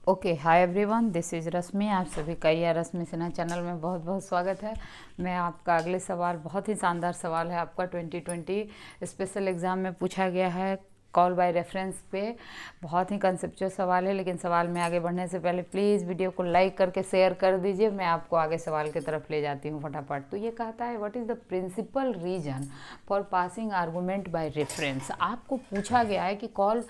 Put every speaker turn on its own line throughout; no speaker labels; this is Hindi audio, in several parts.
Okay, hi everyone, this is Rashmi. आप सभी का यह रश्मि सिन्हा चैनल में बहुत बहुत स्वागत है। मैं आपका अगले सवाल, बहुत ही शानदार सवाल है आपका 2020 स्पेशल एग्ज़ाम में पूछा गया है कॉल बाय रेफरेंस पे। बहुत ही कंसेप्चुअल सवाल है, लेकिन सवाल में आगे बढ़ने से पहले प्लीज़ वीडियो को लाइक करके शेयर कर दीजिए। मैं आपको आगे सवाल की तरफ ले जाती हूँ फटाफट। तो ये कहता है what is the principal reason for passing argument by reference. आपको पूछा गया है कि कॉल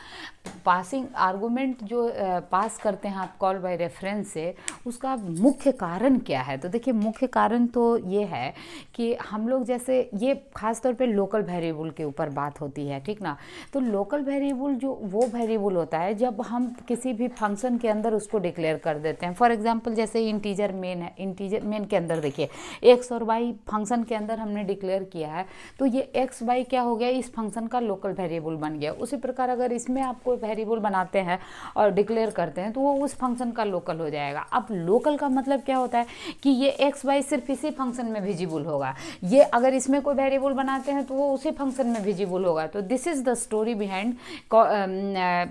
पासिंग आर्गूमेंट जो पास करते हैं आप कॉल बाय रेफरेंस से, उसका मुख्य कारण क्या है। तो देखिए, मुख्य कारण तो ये है कि हम लोग जैसे ये खास तौर पे लोकल वेरिएबल के ऊपर बात होती है, ठीक ना। तो लोकल वेरिएबल जो वो वेरिएबल होता है जब हम किसी भी फंक्शन के अंदर उसको डिक्लेयर कर देते हैं। फॉर एग्जांपल जैसे इंटीजर मेन है, इंटीजर मेन के अंदर देखिए एक्स और वाई फंक्शन के अंदर हमने डिक्लेयर किया है, तो ये एक्स वाई क्या हो गया, इस फंक्शन का लोकल वेरिएबल बन गया। उसी प्रकार अगर इसमें आप कोई वेरिएबल बनाते हैं और डिक्लेयर करते हैं तो वो उस फंक्शन का लोकल हो जाएगा। अब लोकल का मतलब क्या होता है कि ये एक्स वाई सिर्फ इसी फंक्शन में विजिबल होगा। ये अगर इसमें कोई वेरिएबल बनाते हैं तो वो उसी फंक्शन में विजिबल होगा। तो this is the story behind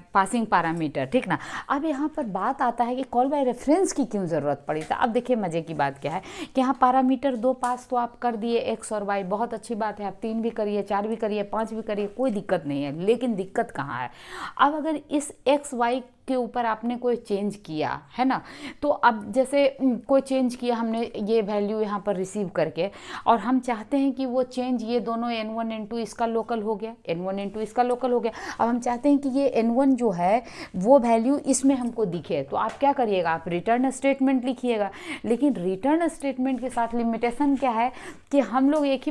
passing parameter, ठीक ना। अब यहाँ पर बात आता है कि कॉल बाय रेफरेंस की क्यों ज़रूरत पड़ी। तो अब देखिए मज़े की बात क्या है कि यहाँ पैरामीटर दो पास तो आप कर दिए, एक्स और वाई, बहुत अच्छी बात है। आप 3 भी करिए, 4 भी करिए, 5 भी करिए, कोई दिक्कत नहीं है। लेकिन दिक्कत कहाँ है, अब अगर इस एक्स वाई के ऊपर आपने कोई चेंज किया है ना, तो अब जैसे कोई चेंज किया हमने ये वैल्यू यहाँ पर रिसीव करके, और हम चाहते हैं कि वो चेंज ये दोनों n1 n2 इसका लोकल हो गया, n1 n2 इसका लोकल हो गया। अब हम चाहते हैं कि ये n1 जो है वो वैल्यू इसमें हमको दिखे, तो आप क्या करिएगा, आप रिटर्न स्टेटमेंट लिखिएगा। लेकिन रिटर्न स्टेटमेंट के साथ लिमिटेशन क्या है कि हम लोग एक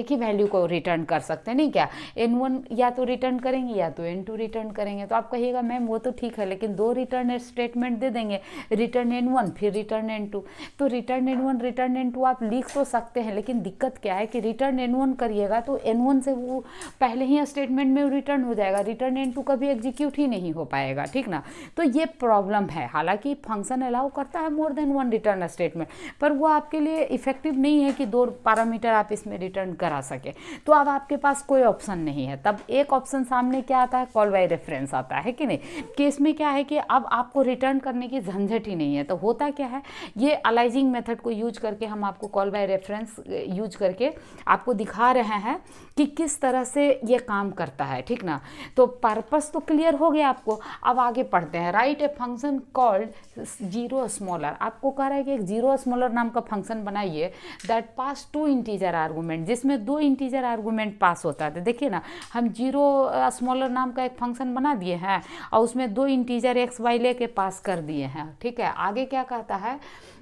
ही वैल्यू को रिटर्न कर सकते हैं, नहीं क्या, n1 या तो रिटर्न करेंगे या तो n2 रिटर्न करेंगे। तो आप कहिएगा मैम वो तो ठीक है, लेकिन दो रिटर्न स्टेटमेंट दे देंगे, रिटर्न n1 फिर रिटर्न n2। तो रिटर्न n1 रिटर्न n2 आप लिख तो सकते हैं, लेकिन दिक्कत क्या है कि रिटर्न n1 करिएगा तो n1 से वो पहले ही स्टेटमेंट में रिटर्न हो जाएगा, रिटर्न n2 कभी एग्जीक्यूट ही नहीं हो पाएगा, ठीक ना। तो ये प्रॉब्लम है। हालांकि फंक्शन अलाउ करता है more than one return statement, पर वो आपके लिए इफेक्टिव नहीं है कि दो पैरामीटर आप इसमें रिटर्न करा सके। तो अब आपके पास कोई ऑप्शन नहीं है। तब एक ऑप्शन सामने क्या आता है, कॉल बाय रेफरेंस आता है कि नहीं, कि इसमें क्या है कि अब आपको रिटर्न करने की झंझट ही नहीं है। तो होता क्या है, ये अलाइजिंग मेथड को यूज करके हम आपको कॉल बाय रेफरेंस यूज करके आपको दिखा रहे हैं कि किस तरह से ये काम करता है, ठीक ना। तो पर्पस तो क्लियर हो गया आपको। अब आगे पढ़ते हैं। Right a function called zero smaller. आपको कह रहा है कि एक जीरो स्मॉलर नाम का फंक्शन बनाइए that pass two integer argument, जिसमें दो इंटीजर आर्गूमेंट पास होता है। तो देखिए ना, हम जीरो स्मॉलर नाम का एक फंक्शन बना दिए हैं और उसमें दो इंटीजर एक्स वाई लेके पास कर दिए हैं, ठीक है। आगे क्या कहता है,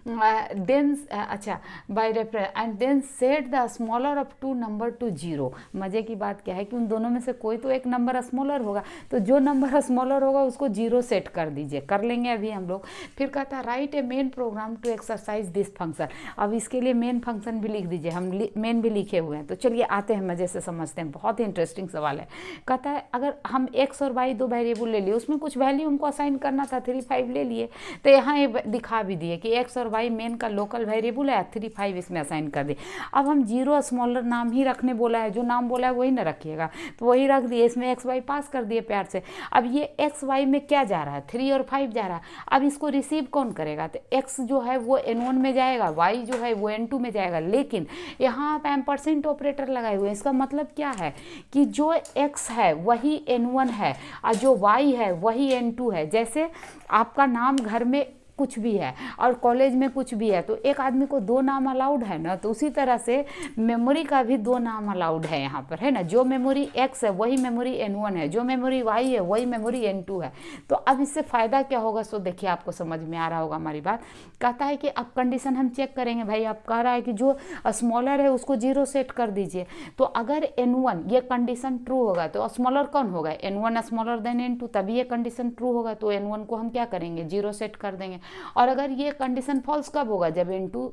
देन अच्छा by reference and then set the smaller of two number to zero. मज़े की बात क्या है कि उन दोनों में से कोई तो एक नंबर स्मॉलर होगा, तो जो नंबर स्मॉलर होगा उसको जीरो सेट कर दीजिए। कर लेंगे अभी हम लोग। फिर कहता है write a main program to exercise this function. अब इसके लिए मेन फंक्शन भी लिख दीजिए, हम मेन भी लिखे हुए हैं। तो चलिए आते हैं, मज़े से समझते हैं। बहुत ही इंटरेस्टिंग सवाल है। कहता है अगर हम एक्स और वाई दो वेरिएबल ले लिए, उसमें कुछ वैल्यू हमको असाइन करना था, 3 5 ले लिए, तो यहाँ ये दिखा भी दिए कि एक्स और वाई मेन का लोकल वेरिएबल है, 3 5 इसमें असाइन कर दिए। अब हम जीरो स्मॉलर नाम ही रखने बोला है, जो नाम बोला है वही ना रखिएगा, तो वही रख दिए। इसमें एक्स वाई पास कर दिए प्यार से। अब ये एक्स वाई में क्या जा रहा है, 3 और 5 जा रहा है। अब इसको रिसीव कौन करेगा, तो एक्स जो है वो n1 में जाएगा, वाई जो है वो n2 में जाएगा। लेकिन यहाँ आप एम्परसेंट ऑपरेटर लगाए हुए हैं। इसका मतलब क्या है कि जो एक्स है वही n1 है और जो वाई है वही n2 है। जैसे आपका नाम घर में कुछ भी है और कॉलेज में कुछ भी है, तो एक आदमी को दो नाम अलाउड है ना, तो उसी तरह से मेमोरी का भी दो नाम अलाउड है यहाँ पर, है ना। जो मेमोरी एक्स है वही मेमोरी n1 है, जो मेमोरी वाई है वही मेमोरी n2 है। तो अब इससे फ़ायदा क्या होगा, सो देखिए आपको समझ में आ रहा होगा हमारी बात। कहता है कि अब कंडीशन हम चेक करेंगे। भाई आप कह रहा है कि जो स्मॉलर है उसको जीरो सेट कर दीजिए। तो अगर n1 ये कंडीशन ट्रू होगा तो स्मॉलर कौन होगा, n1 स्मॉलर देन n2, तभी ये कंडीशन ट्रू होगा। तो n1 को हम क्या करेंगे, जीरो सेट कर देंगे। और अगर ये कंडीशन फॉल्स कब होगा, जब n2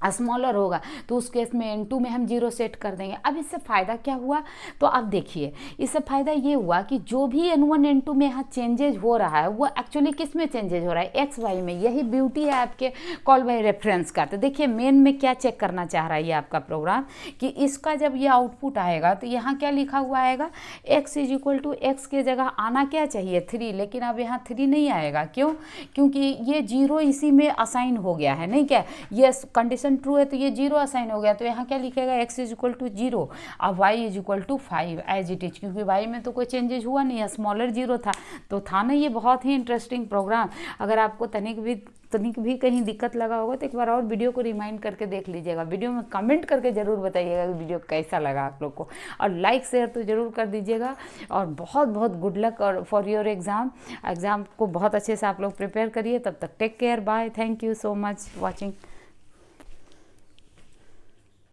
स्मॉलर होगा तो उस केस में n2 में हम 0 सेट कर देंगे। अब इससे फ़ायदा क्या हुआ, तो अब देखिए इससे फ़ायदा ये हुआ कि जो भी n1 n2 में यहाँ चेंजेज हो रहा है वो एक्चुअली किस में चेंजेज हो रहा है, एक्स वाई में। यही ब्यूटी है आपके कॉल बाय रेफरेंस का। तो देखिए मेन में क्या चेक करना चाह रहा है ये आपका प्रोग्राम कि इसका जब ये आउटपुट आएगा तो यहाँ क्या लिखा हुआ आएगा, x is equal to X के जगह आना क्या चाहिए 3, लेकिन अब यहाँ 3 नहीं आएगा। क्यों, क्योंकि ये 0 इसी में असाइन हो गया है, नहीं क्या, ये कंडीशन ट्रू है तो ये 0 असाइन हो गया। तो यहाँ क्या लिखेगा, x इज इक्वल टू 0 और y is equal to 5 as it is, क्योंकि y में तो कोई चेंजेस हुआ नहीं है, स्मॉलर 0 था। तो था ना ये बहुत ही इंटरेस्टिंग प्रोग्राम। अगर आपको तनिक भी कहीं दिक्कत लगा होगा तो एक बार और वीडियो को रिमाइंड करके देख लीजिएगा। वीडियो में कमेंट करके ज़रूर बताइएगा कि वीडियो कैसा लगा आप लोग को, और लाइक शेयर तो ज़रूर कर दीजिएगा। और बहुत बहुत गुड लक और फॉर योर एग्ज़ाम को बहुत अच्छे से आप लोग प्रिपेयर करिए। तब तक take care, bye, thank you so much watching.